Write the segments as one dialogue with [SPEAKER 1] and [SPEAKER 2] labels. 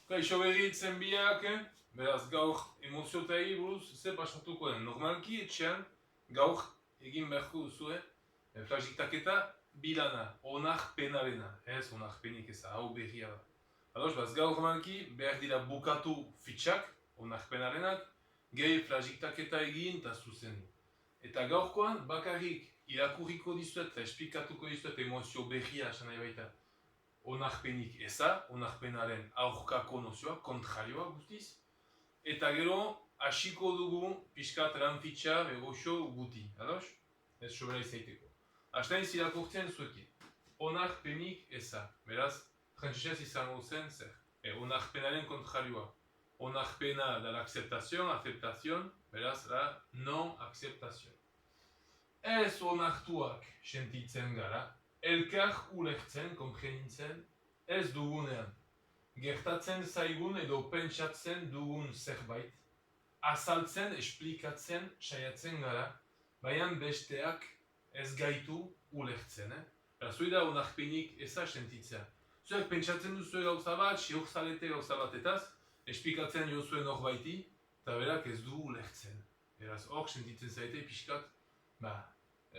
[SPEAKER 1] Kaixo berritzen biak, beraz gaur emoziotai buruz ze pasatuko den. Normalki etxean gaur egin beharko duzue flagiktaketa bilana, onarpenarena, ez onarpenik eza, hau berria da. Ados, baz gaur normalki behar dira bukatu fitxak, onarpenarenak, gehi flagiktaketa egin eta zuzendu. Eta gaurkoan bakarrik irakurriko dizuet eta esplikatuko dizuet emozio berria esan nahi baita. Onarpenik eza, onarpenaren aurkako nozioa, kontrarioa guztiz. Eta gero, hasiko dugu pixkat lan fitxa begoxo guti, ados? Ez sobera izaiteko. Hastean irakurtzen zuekin. Onarpenik eza, beraz, frantzesez izango zen zer. Onarpenaren kontrarioa. Onarpena da l'acceptación, aceptación, beraz, la non-acceptación. Ez onartuak sentitzen gara, elkar ulertzen, konprenitzen, ez dugunean. Gertatzen zaigun edo pentsatzen dugun zerbait, azaltzen, esplikatzen, saiatzen gara, baina besteak ez gaitu ulertzen. Zui da onarpenik eza sentitzea. Zuek pentsatzen duzue gauza bat, siok zalete gauza batetaz, esplikatzen jozuen horbaiti, eta berak ez du ulertzen. Beraz, hor sentitzen zaite pixkat,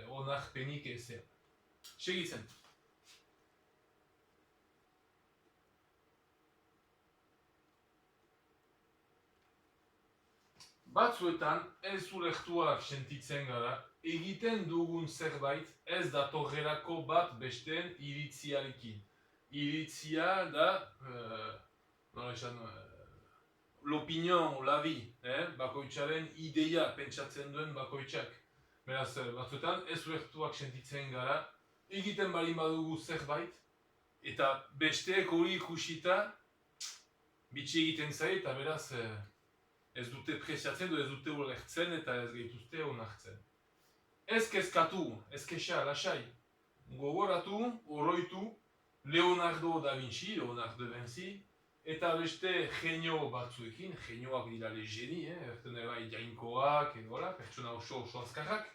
[SPEAKER 1] onarpenik ezea. Segitzen. Batzuetan ez ulertuak sentitzen gara, egiten dugun zerbait ez datorrelako bat besteen iritziarekin. Iritzia da, l'opinion, l'avis, bakoitzaren ideia pentsatzen duen bakoitzak. Beraz, batzuetan ez ulertuak sentitzen gara, egiten balin badugu zerbait, eta besteek hori ikusita bitxi egiten zait, eta beraz ez dute preziatzen, ez dute ulertzen eta ez gaituzte onartzen. Ez kezkatu, ez kexa, lasai, gogoratu, oroitu, Leonardo da Vinci, Leonardo da Vinci, eta beste genio batzuekin, genioak dira le geni, erten ebai jainkoak, edola, pertsona oso azkarrak.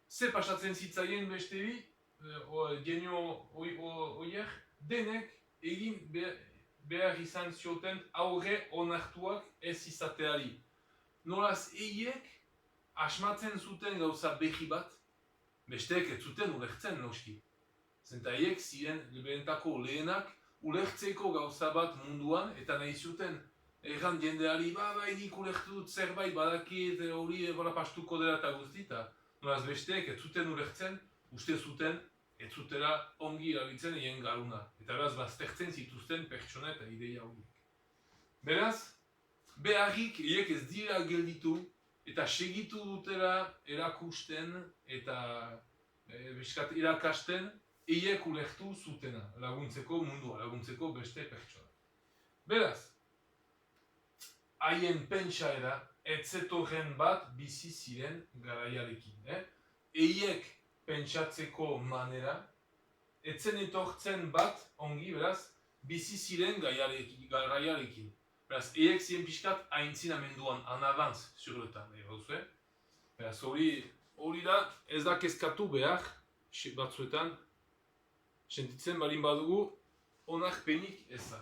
[SPEAKER 1] Ze pasatzen zitzaien beste bi, genio horiek, denek egin behar izan zioten aurre onartuak ez izateari. Nolaz eiek asmatzen zuten gauza berri bat, besteek ez zuten ulertzen noski. Zenta eiek ziren benetako lehenak ulertzeko gauza bat munduan eta nahi zuten erran jendeari, nik ulertu dut zerbait badakit hori pastuko dela eta guztita. Nolaz besteek ez zuten ulertzen, uste zuten ez zutela ongi erabiltzen egin garuna. Eta beraz baztertzen zituzten pertsona eta ideia horiek. Beraz, beharrik eiek ez dira gelditu eta segitu dutela erakusten eta irakasten eiek ulertu zutena, laguntzeko mundua, laguntzeko beste pertsona. Beraz, haien pentsaera ez zetorren bat bizi ziren garaiarekin. Eiek pentsatzeko manera, ez zen etortzen bat ongi, beraz, bizi ziren garaiarekin. Beraz, eiek ziren pixkat aintzinamenduan, en avance sur le temps. Beraz, hori da, ez da kezkatu behar, batzuetan, sentitzen balin badugu, onarpenik eza.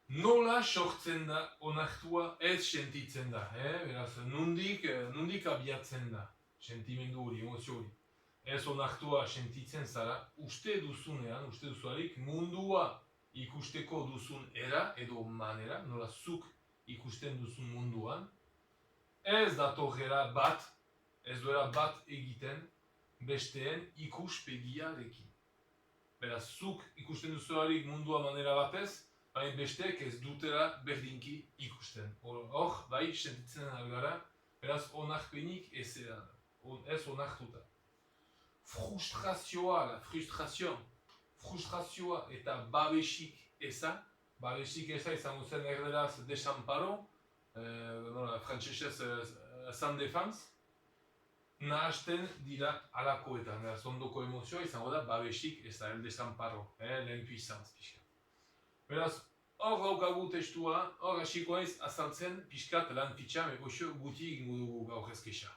[SPEAKER 1] Nola sortzen da onartua ez sentitzen da, beraz, nondik abiatzen da, sentimendu hori, emozio hori. Ez onartua sentitzen zara, uste duzunean, uste duzuarik, mundua ikusteko duzun era edo manera, nola zuk ikusten duzun munduan, ez datorrela bat, ez duela bat egiten besteen ikuspegiarekin. Beraz, zuk ikusten duzuarik mundua manera batez, baina besteek ez dutela berdinki ikusten. Hor, bai, sentitzen algara, beraz, onarpenik ez onartuta. Frustrazioa eta babesik eza izango zen erderaz desamparo, frantzesez sans défense, nahazten dira alakoetan. Beraz, ondoko emozioa izango da babesik eza, el desamparo, l'impuissance pixka. Beraz, hor daukagu testua, hor hasiko ez azaltzen pixkat lan fitxa, guti egingo dugu gaur ez kexa.